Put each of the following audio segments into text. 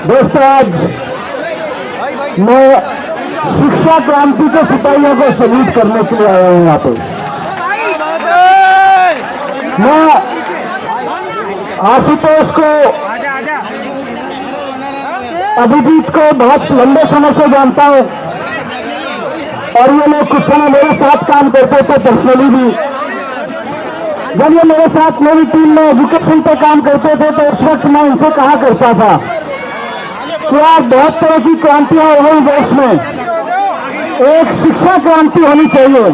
दोस्तों, आज मैं शिक्षा क्रांति के सिपाहियों को सल्यूट करने के लिए आया हूं यहाँ पे। मैं आशुतोष को, अभिजीत को बहुत लंबे समय से जानता हूं और ये लोग कुछ समय मेरे साथ काम करते थे पर्सनली भी। जब ये मेरे साथ मेरी टीम में एजुकेशन पे काम करते थे तो उस वक्त मैं इनसे कहा करता था कि यार बहुत तरह की क्रांतियां हो गई देश में, एक शिक्षा क्रांति होनी चाहिए।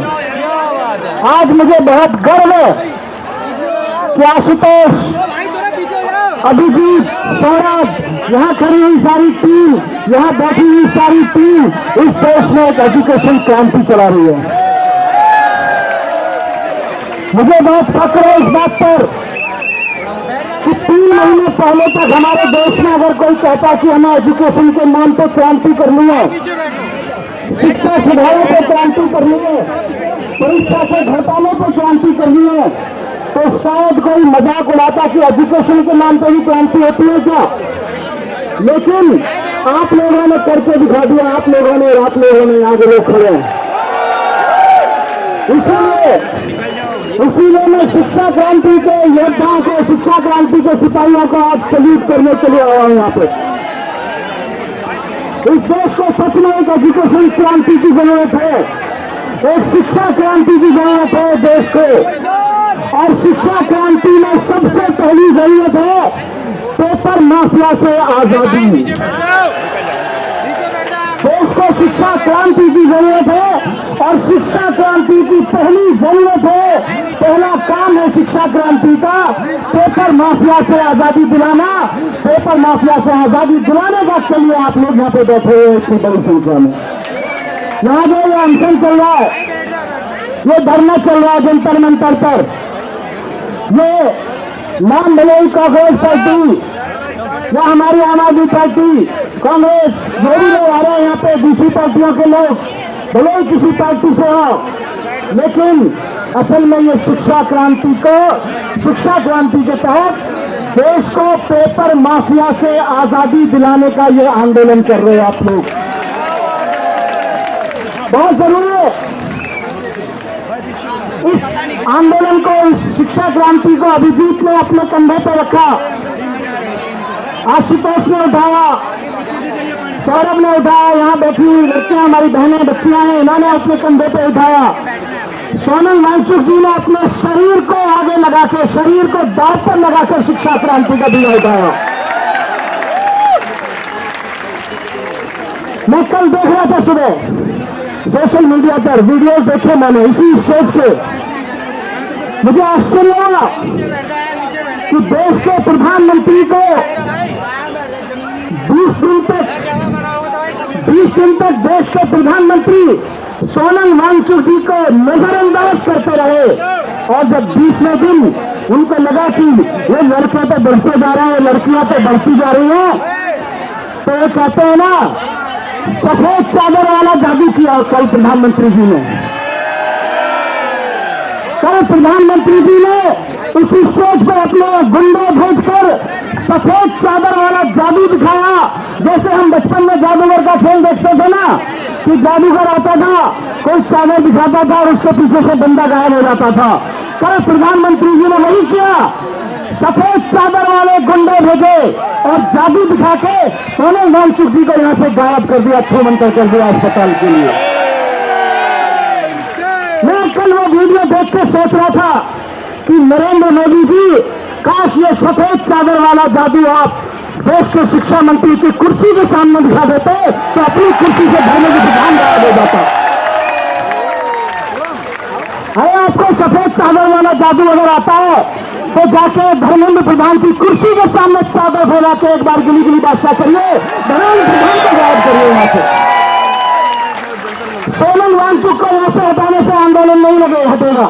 आज मुझे बहुत गर्व है कि आशुतोष, अभिजीत, सौरभ, यहाँ खड़ी हुई सारी टीम, यहाँ बैठी हुई सारी टीम इस देश में एक एजुकेशन क्रांति चला रही है। मुझे बहुत फख्र है इस बात पर कि 3 महीने पहले तक हमारे देश में अगर कोई कहता कि हमें एजुकेशन के नाम पर क्रांति करनी है, शिक्षा सुधारों पर क्रांति करनी है, परीक्षा के घोटालों पर क्रांति करनी है, तो शायद कोई मजाक उड़ाता कि एजुकेशन के नाम पर भी क्रांति होती है क्या। लेकिन आप लोगों ने करके दिखा दिया, आप लोगों ने आगे लोग खड़े हैं। इसीलिए मैं शिक्षा क्रांति के योद्धाओं को, शिक्षा क्रांति के सिपाहियों को आज सल्यूट करने के लिए आया हूं यहाँ पे। इस देश को सच में एक एजुकेशन क्रांति की जरूरत है, एक शिक्षा क्रांति की जरूरत है देश को। और शिक्षा क्रांति में सबसे पहली जरूरत है पेपर माफिया से आजादी। देश को शिक्षा क्रांति की जरूरत है और शिक्षा क्रांति की पहली जरूरत है, पहला काम है शिक्षा क्रांति का पेपर माफिया से आजादी दिलाना। पेपर माफिया से आजादी दिलाने का के लिए आप लोग यहाँ पे बैठे हुए इतनी बड़ी संख्या में। यहाँ जो ये अनशन चल रहा है, ये धरना चल रहा है जंतर मंतर पर, ये नाम भले ही कांग्रेस पार्टी या हमारी आम आदमी पार्टी, कांग्रेस, जो भी लोग आ रहे हैं यहाँ पे, दूसरी पार्टियों के लोग, भले ही किसी पार्टी से हो, लेकिन असल में ये शिक्षा क्रांति के तहत देश को पेपर माफिया से आजादी दिलाने का ये आंदोलन कर रहे हैं आप लोग। बहुत जरूरी है इस आंदोलन को, इस शिक्षा क्रांति को अभिजीत ने अपने कंधे पर रखा, आशुतोष ने उठाया, सौरभ ने उठाया, यहाँ बैठी हुई लड़कियां, हमारी बहनें, बच्चियां हैं, इन्होंने अपने कंधे पे उठाया। सोनल वांगचुक जी ने अपने शरीर को आगे लगा के, शरीर को दांव पर लगाकर शिक्षा क्रांति का बीड़ा उठाया। मैं कल देख रहा था सुबह सोशल मीडिया पर वीडियोस देखे मैंने इसी स्टेज के, मुझे आश्चर्य हुआ कि देश के प्रधानमंत्री को 20 दिन तक देश के प्रधानमंत्री सोनल वांगचुक जी को नजरअंदाज करते रहे, और जब 20वें दिन उनको लगा कि ये लड़के तो बढ़ते जा रहे हैं, लड़कियां तो बढ़ती जा रही हैं, तो ये कहते हैं ना, सफेद चादर वाला जादू किया कल प्रधानमंत्री जी ने। कल प्रधानमंत्री जी ने उसी स्टेज पर अपने गुंडे भेजकर सफेद चादर वाला जादू दिखाया। जैसे हम बचपन में जादूगर का खेल देखते थे ना, कि जादूगर आता था, कोई चादर दिखाता था और उसके पीछे से बंदा गायब हो जाता था। कल प्रधानमंत्री जी ने वही किया, सफेद चादर वाले गुंडे भेजे और जादू दिखा के सोनल वांगचुक जी को यहाँ से गायब कर दिया, छूमंतर कर दिया अस्पताल के लिए। मैं कल वो वीडियो देख के सोच रहा था कि नरेंद्र मोदी जी, काश ये सफेद चादर वाला जादू आप देश के शिक्षा मंत्री की कुर्सी के सामने दिखा देते तो अपनी कुर्सी से धरने की दुकान गायब हो जाता। अरे आपको सफेद चादर वाला जादू अगर आता है तो जाके धर्मेंद्र प्रधान की कुर्सी के सामने चादर फैला के एक बार गिली गिली बादशाह करिए, धर्मेंद्र प्रधान को गायब करिए यहाँ से। सोनल वांगचुक को यहाँ से हटाने से आंदोलन नहीं लगे हटेगा।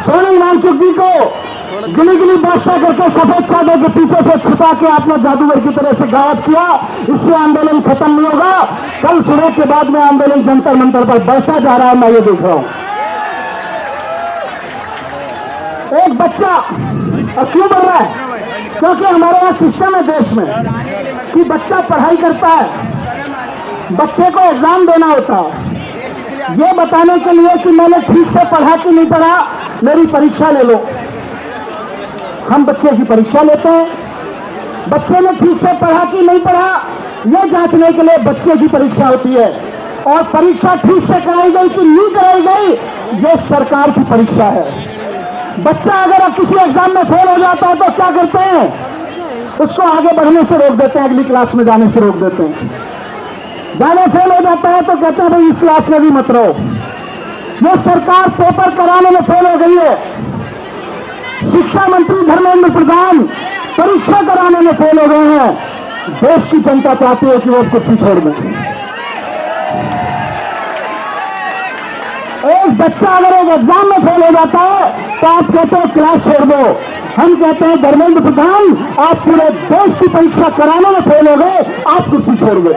सोनल वांगचुक जी को गिली गिली बादशाह करके सफेद चादर के पीछे से छिपा के आपने जादूगर की तरह से गायब किया, इससे आंदोलन खत्म नहीं होगा। कल सुबह के बाद में आंदोलन जंतर मंतर पर बढ़ता जा रहा है, मैं ये देख रहा हूं। एक बच्चा, और क्यों बढ़ रहा है, क्योंकि हमारे यहाँ सिस्टम है देश में कि बच्चा पढ़ाई करता है, बच्चे को एग्जाम देना होता है, ये बताने के लिए कि मैंने ठीक से पढ़ा कि नहीं पढ़ा, मेरी परीक्षा ले लो। हम बच्चे की परीक्षा लेते हैं, बच्चे ने ठीक से पढ़ा कि नहीं पढ़ा, यह जांचने के लिए बच्चे की परीक्षा होती है। और परीक्षा ठीक से कराई गई कि नहीं कराई गई, यह सरकार की परीक्षा है। बच्चा अगर किसी एग्जाम में फेल हो जाता है तो क्या करते हैं, उसको आगे बढ़ने से रोक देते हैं, अगली क्लास में जाने से रोक देते हैं। ज्यादा फेल हो जाता है तो कहते हैं भाई इस क्लास में भी मत रहो। यह सरकार पेपर कराने में फेल हो गई है। शिक्षा मंत्री धर्मेंद्र प्रधान परीक्षा कराने में फेल हो गए हैं। देश की जनता चाहती है कि वो कुर्सी छोड़ दें। एक बच्चा अगर एक एग्जाम में फेल हो जाता है तो आप कहते हो क्लास छोड़ दो। हम कहते हैं धर्मेंद्र प्रधान, आप पूरे देश की परीक्षा कराने में फेल हो गए, आप कुर्सी छोड़ दो।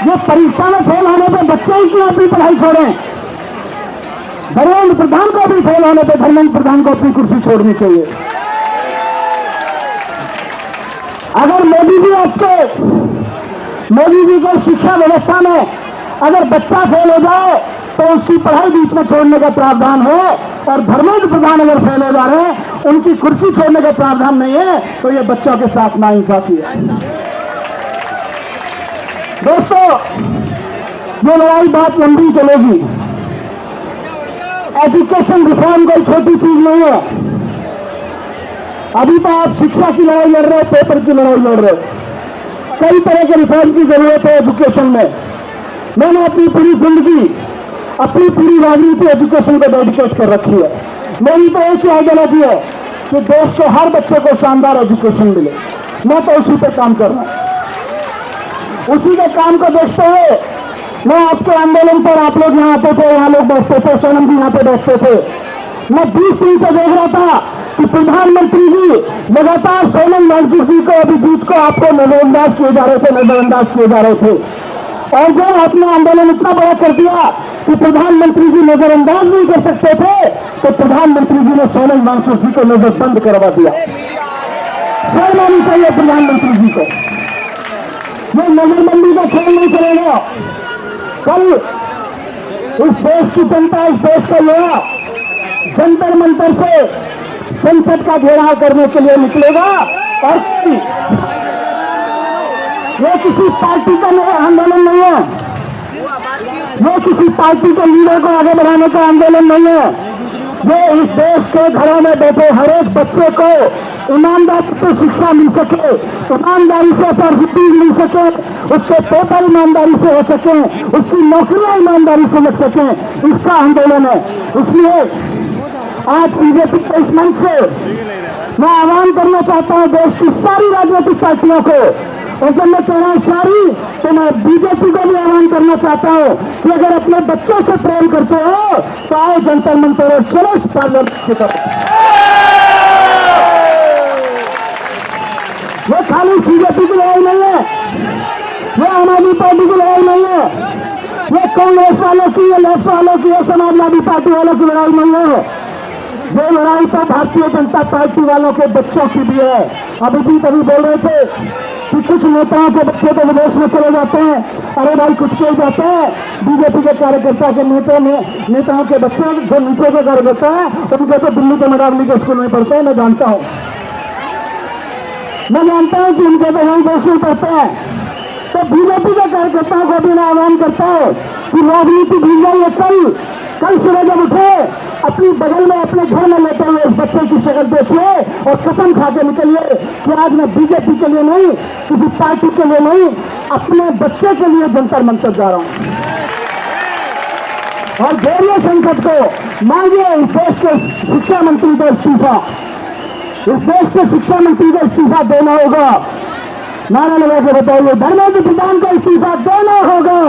ये परीक्षा में फेल होने पे बच्चे ही क्यों अपनी पढ़ाई छोड़ें? धर्मेंद्र प्रधान को भी फेल होने पे धर्मेंद्र प्रधान को अपनी कुर्सी छोड़नी चाहिए। अगर मोदी जी को शिक्षा व्यवस्था में अगर बच्चा फेल हो जाए तो उसकी पढ़ाई बीच में छोड़ने का प्रावधान है, और धर्मेंद्र प्रधान अगर फेल हो जा रहे हैं, उनकी कुर्सी छोड़ने का प्रावधान नहीं है, तो ये बच्चों के साथ नाइंसाफी है। दोस्तों, ये लड़ाई बहुत लंबी चलेगी। एजुकेशन रिफॉर्म कोई छोटी चीज नहीं है। अभी तो आप शिक्षा की लड़ाई लड़ रहे हो, पेपर की लड़ाई लड़ रहे हो। कई तरह के रिफॉर्म की जरूरत है एजुकेशन में। मैंने अपनी पूरी जिंदगी, अपनी पूरी राजनीति एजुकेशन को डेडिकेट कर रखी है। मेरी तो एक ही आइडियोलॉजी है कि देश के हर बच्चे को शानदार एजुकेशन मिले। मैं तो उसी पे काम कर रहा हूं। उसी के काम को देखते हुए मैं आपके आंदोलन पर, आप लोग यहाँ आते थे, यहाँ लोग बैठते थे, सोनम जी यहाँ पे बैठते थे, मैं 20 दिन से देख रहा था कि प्रधानमंत्री जी लगातार सोनम वांगचुक जी को, अभिजीत को आपको नजरअंदाज किए जा रहे थे। और जब आपने आंदोलन इतना बड़ा कर दिया कि प्रधानमंत्री जी नजरअंदाज नहीं कर सकते थे, तो प्रधानमंत्री जी ने सोनम वांगचुक जी को नजरबंद करवा दिया। शर्म आनी चाहिए प्रधानमंत्री जी को। ये नजरबंदी का खेल नहीं चलेगा। कल इस देश की जनता, इस देश का युवा जंतर मंतर से संसद का घेराव करने के लिए निकलेगा। और ये किसी पार्टी का आंदोलन नहीं है, ये किसी पार्टी के लीडर को आगे बढ़ाने का आंदोलन नहीं है। ये इस देश के घरों में बैठे हर एक बच्चे को ईमानदारी से शिक्षा मिल सके, ईमानदारी से अपॉर्चुनिटीज मिल सके, उसके पेपर ईमानदारी से हो सके, उसकी नौकरियां ईमानदारी से लग सके, इसका आंदोलन है। इसलिए आज बीजेपी के इस मंच से मैं आह्वान करना चाहता हूं देश की सारी राजनीतिक पार्टियों को, और जब मैं कह रहा हूं सारी, तो मैं बीजेपी को भी आह्वान करना चाहता हूं कि अगर अपने बच्चों से प्रेम करते हो तो आओ जंतर मंतर और चलो इस पार्लियामेंट की तरफ। ये खाली बीजेपी की लड़ाई नहीं है, ये आम आदमी पार्टी की लड़ाई नहीं है, ये कांग्रेस वालों की, ये लेफ्ट वालों की, ये समाजवादी पार्टी वालों की लड़ाई नहीं है। ये लड़ाई तो भारतीय जनता पार्टी वालों के बच्चों की भी है। अभिजीत अभी बोल रहे थे कि कुछ नेताओं के बच्चे तो विदेश में चले जाते हैं। अरे भाई, कुछ किए जाते हैं बीजेपी के कार्यकर्ता के नेताओं के बच्चे जो नीचे के कार्यकर्ता हैं, उनके तो दिल्ली के मेधावी के स्कूल में पढ़ते हैं। मैं जानता हूं कि उनके तो यही देश में पढ़ते हैं। तो बीजेपी के कार्यकर्ताओं को भी मैं आह्वान करता हूं कि राजनीति भूल जाइए। कल सुबह जब उठे, अपनी बगल में अपने घर में लेटे हुए इस बच्चे की शक्ल देखिए और कसम खा के निकलिए कि आज मैं बीजेपी के लिए नहीं, किसी पार्टी के लिए नहीं, अपने बच्चे के लिए जंतर मंतर जा रहा हूं। और जोड़िए संसद को, मांगिए इस देश के शिक्षा मंत्री का इस्तीफा। इस देश के शिक्षा मंत्री का इस्तीफा देना होगा। नारा लगा के बताइए, धर्मेंद्र प्रधान का इस्तीफा देना होगा।